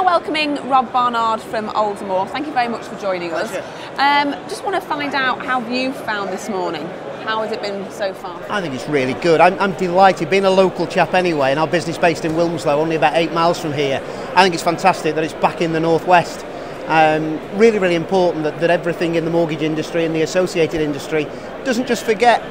welcoming Rob Barnard from Aldermore. Thank you very much for joining us. Just want to find out how you found this morning. How has it been so far? I think it's really good. I'm delighted, being a local chap anyway, and our business based in Wilmslow, only about 8 miles from here. I think it's fantastic that it's back in the northwest. Really, really important that everything in the mortgage industry and the associated industry doesn't just forget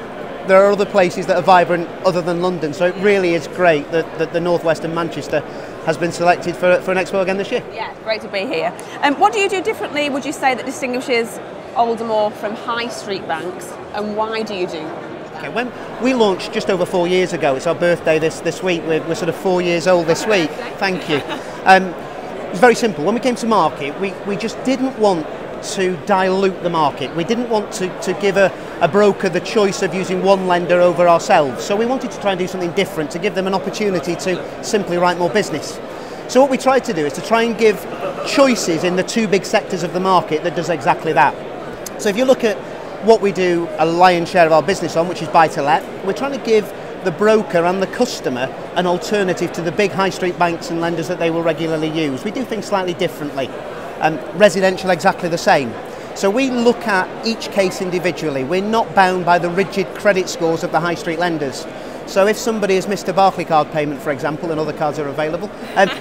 there are other places that are vibrant other than London. So it really is great that the northwest and Manchester has been selected for an expo again this year. Yeah, great to be here. What do you do differently, would you say, that distinguishes Aldermore from high street banks, and why do you do that? Okay, when we launched just over 4 years ago, it's our birthday this week, we're sort of 4 years old this week. Thank you. It's very simple. When we came to market, we just didn't want to dilute the market. We didn't want to give a broker the choice of using one lender over ourselves. So we wanted to try and do something different, to give them an opportunity to simply write more business. So what we tried to do is to try and give choices in the two big sectors of the market that does exactly that. So if you look at what we do a lion's share of our business on, which is buy-to-let, we're trying to give the broker and the customer an alternative to the big high street banks and lenders that they will regularly use. We do things slightly differently. Residential exactly the same. So we look at each case individually. We're not bound by the rigid credit scores of the high street lenders. So if somebody has missed a Barclaycard payment, for example, and other cards are available,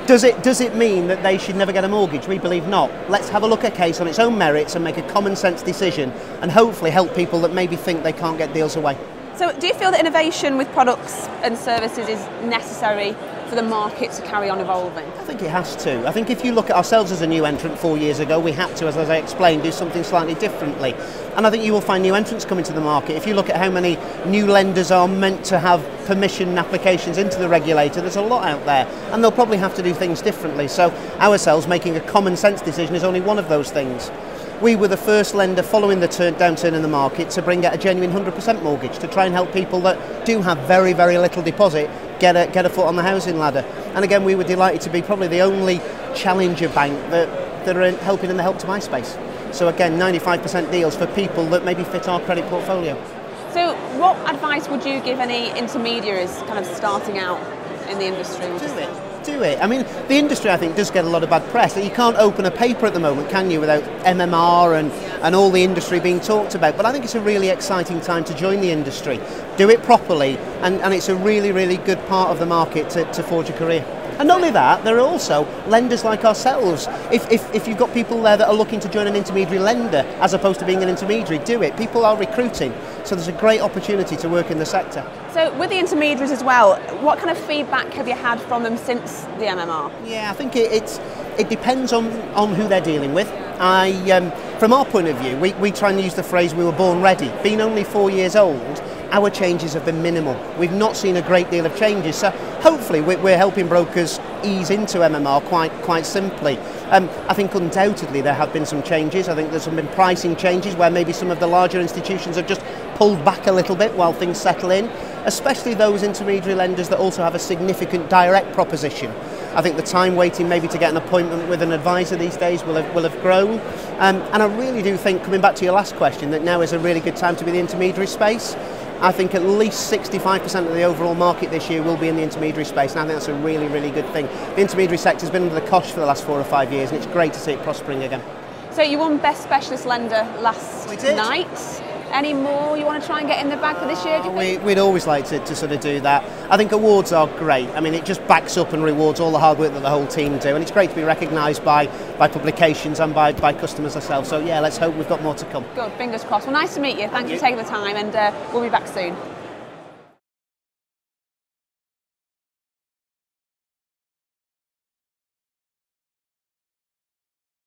does it mean that they should never get a mortgage? We believe not. Let's have a look at a case on its own merits and make a common sense decision, and hopefully help people that maybe think they can't get deals away. So do you feel that innovation with products and services is necessary for the market to carry on evolving? I think it has to. I think if you look at ourselves as a new entrant 4 years ago, we had to, as I explained, do something slightly differently. And I think you will find new entrants coming to the market. If you look at how many new lenders are meant to have permission applications into the regulator, there's a lot out there, and they'll probably have to do things differently. So ourselves making a common sense decision is only one of those things. We were the first lender following the downturn in the market to bring out a genuine 100% mortgage, to try and help people that do have very, very little deposit get a foot on the housing ladder. And again, we were delighted to be probably the only challenger bank that are helping in the Help to Buy space. So again, 95% deals for people that maybe fit our credit portfolio. So what advice would you give any intermediaries kind of starting out in the industry? Do it. I mean, the industry, I think, does get a lot of bad press. You can't open a paper at the moment, can you, without MMR and all the industry being talked about. But I think it's a really exciting time to join the industry. Do it properly, and it's a really, really good part of the market to forge a career. And not only that, there are also lenders like ourselves. If you've got people there that are looking to join an intermediary lender as opposed to being an intermediary, do it. People are recruiting, so there's a great opportunity to work in the sector. So with the intermediaries as well, what kind of feedback have you had from them since the MMR? Yeah, I think it depends on who they're dealing with. From our point of view, we try and use the phrase we were born ready. Being only 4 years old, our changes have been minimal. We've not seen a great deal of changes, so hopefully we're helping brokers ease into MMR quite simply. I think undoubtedly there have been some changes. I think there's been pricing changes where maybe some of the larger institutions have just pulled back a little bit while things settle in, especially those intermediary lenders that also have a significant direct proposition. I think the time waiting maybe to get an appointment with an advisor these days will have grown. And I really do think, coming back to your last question, that now is a really good time to be in the intermediary space. I think at least 65% of the overall market this year will be in the intermediary space, and I think that's a really, really good thing. The intermediary sector has been under the cosh for the last 4 or 5 years, and it's great to see it prospering again. So you won Best Specialist Lender last night. Any more you want to try and get in the bag for this year, do you think? We'd always like to sort of do that. I think awards are great. I mean, it just backs up and rewards all the hard work that the whole team do, and it's great to be recognised by publications and by customers ourselves. So yeah, let's hope we've got more to come. Good, fingers crossed. Well, nice to meet you. Thanks for taking the time, and we'll be back soon.